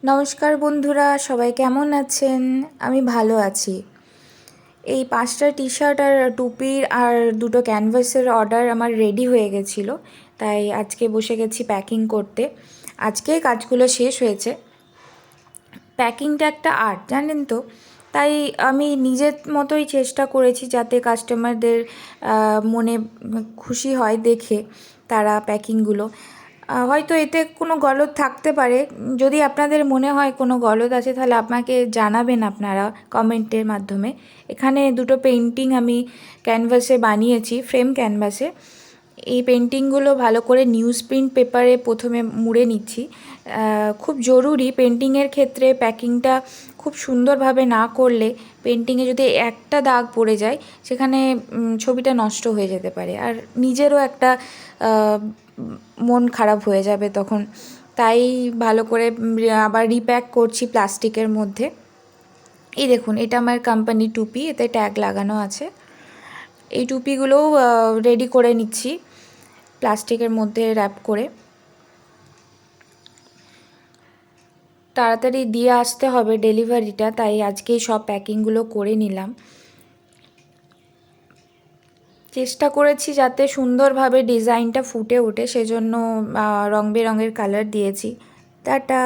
নমস্কার বন্ধুরা, সবাই কেমন আছেন? আমি ভালো আছি। এই 5টা টি শার্ট আর টুপির আর 2টো ক্যানভাসের অর্ডার আমার রেডি হয়ে গেছিলো, তাই আজকে বসে গেছি প্যাকিং করতে। আজকে কাজগুলো শেষ হয়েছে। প্যাকিংটা একটা আর্ট, জানেন তো। তাই আমি নিজের মতোই চেষ্টা করেছি যাতে কাস্টমারদের মনে খুশি হয় দেখে তারা প্যাকিংগুলো। হয়তো এতে কোনো গলদ থাকতে পারে। যদি আপনাদের মনে হয় কোনো গলদ আছে তাহলে আমাকে জানাবেন আপনারা কমেন্টের মাধ্যমে। এখানে 2টো পেন্টিং আমি ক্যানভাসে বানিয়েছি, ফ্রেম ক্যানভাসে। এই পেন্টিংগুলো ভালো করে নিউজ প্রিন্ট পেপারে প্রথমে মুড়ে নিচ্ছি। খুব জরুরি পেন্টিংয়ের ক্ষেত্রে প্যাকিংটা খুব সুন্দরভাবে না করলে পেন্টিংয়ে যদি একটা দাগ পড়ে যায় সেখানে ছবিটা নষ্ট হয়ে যেতে পারে, আর নিজেরও একটা মন খারাপ হয়ে যাবে তখন। তাই ভালো করে আবার রিপ্যাক করছি প্লাস্টিকের মধ্যে। এই দেখুন, এটা আমার কোম্পানি টুপি, এতে ট্যাগ লাগানো আছে। এই টুপিগুলোও রেডি করে নিচ্ছি প্লাস্টিকের মধ্যে র্যাপ করে। তাড়াতাড়ি দিয়ে আসতে হবে ডেলিভারিটা, তাই আজকেই সব প্যাকিংগুলো করে নিলাম। চেষ্টা করেছি যাতে সুন্দরভাবে ডিজাইনটা ফুটে ওঠে, সেজন্য রং বেরঙের কালার দিয়েছি। টাটা।